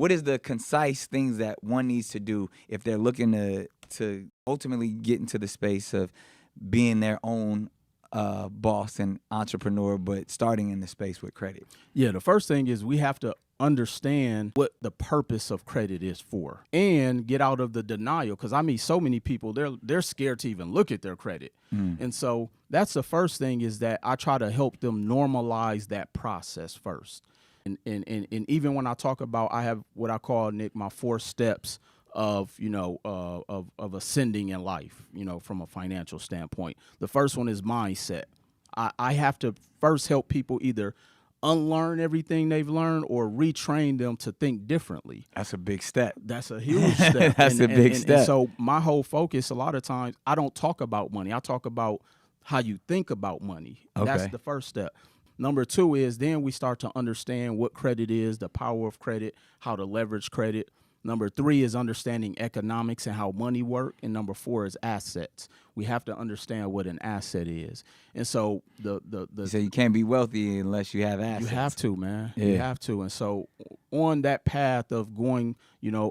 what is the concise things that one needs to do if they're looking to ultimately get into the space of being their own boss and entrepreneur, but starting in the space with credit? Yeah, the first thing is we have to understand what the purpose of credit is for and get out of the denial, because I meet so many people, they're scared to even look at their credit. And so that's the first thing, is that I try to help them normalize that process first. And even when I talk about, I have what I call, Nick, my 4 steps of, of ascending in life, from a financial standpoint. The first one is mindset. I have to first help people either unlearn everything they've learned or retrain them to think differently. That's a big step. That's a huge step. That's a big step. And so my whole focus, a lot of times, I don't talk about money. I talk about how you think about money. Okay. That's the first step. Number 2 is then we start to understand what credit is, the power of credit, how to leverage credit. Number 3 is understanding economics and how money work. And number 4 is assets. We have to understand what an asset is. And so So you can't be wealthy unless you have assets. You have to, man. Yeah. You have to. And so on that path of going,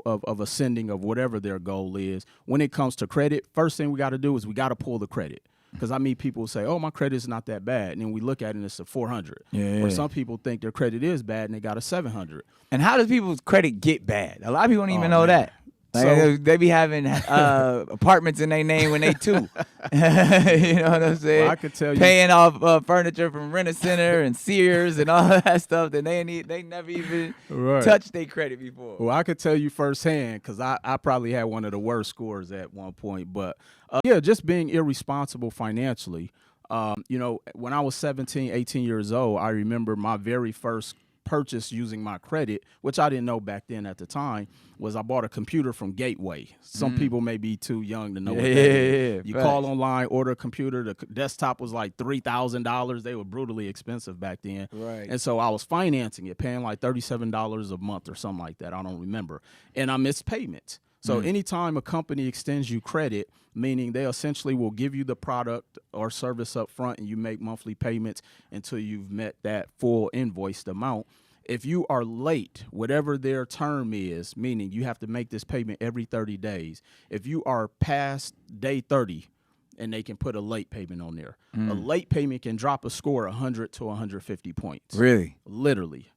of ascending, of whatever their goal is, when it comes to credit, first thing we got to do is we got to pull the credit. Because I meet people say, oh, my credit's not that bad. And then we look at it and it's a 400. Yeah. Or some people think their credit is bad and they got a 700. And how does people's credit get bad? A lot of people don't even know man. that. Like, So- they be having apartments in their name when they 2. You know what I'm saying? Well, I could tell you- Paying off furniture from Rent-A-Center and Sears and all that stuff that they never even Right. touched their credit before. Well, I could tell you firsthand, because I probably had one of the worst scores at one point. But, yeah, just being irresponsible financially. When I was 17, 18 years old, I remember my very first purchase using my credit, which I didn't know back then at the time, was I bought a computer from Gateway. Some people may be too young to know what that is. Yeah, You facts. call online, order a computer. The desktop was like $3,000. They were brutally expensive back then. Right. And so I was financing it, paying like $37 a month or something like that. I don't remember. And I missed payments. So anytime a company extends you credit, meaning they essentially will give you the product or service up front and you make monthly payments until you've met that full invoiced amount. If you are late, whatever their term is, meaning you have to make this payment every 30 days, if you are past day 30, and they can put a late payment on there, a late payment can drop a score 100 to 150 points. Really? Literally.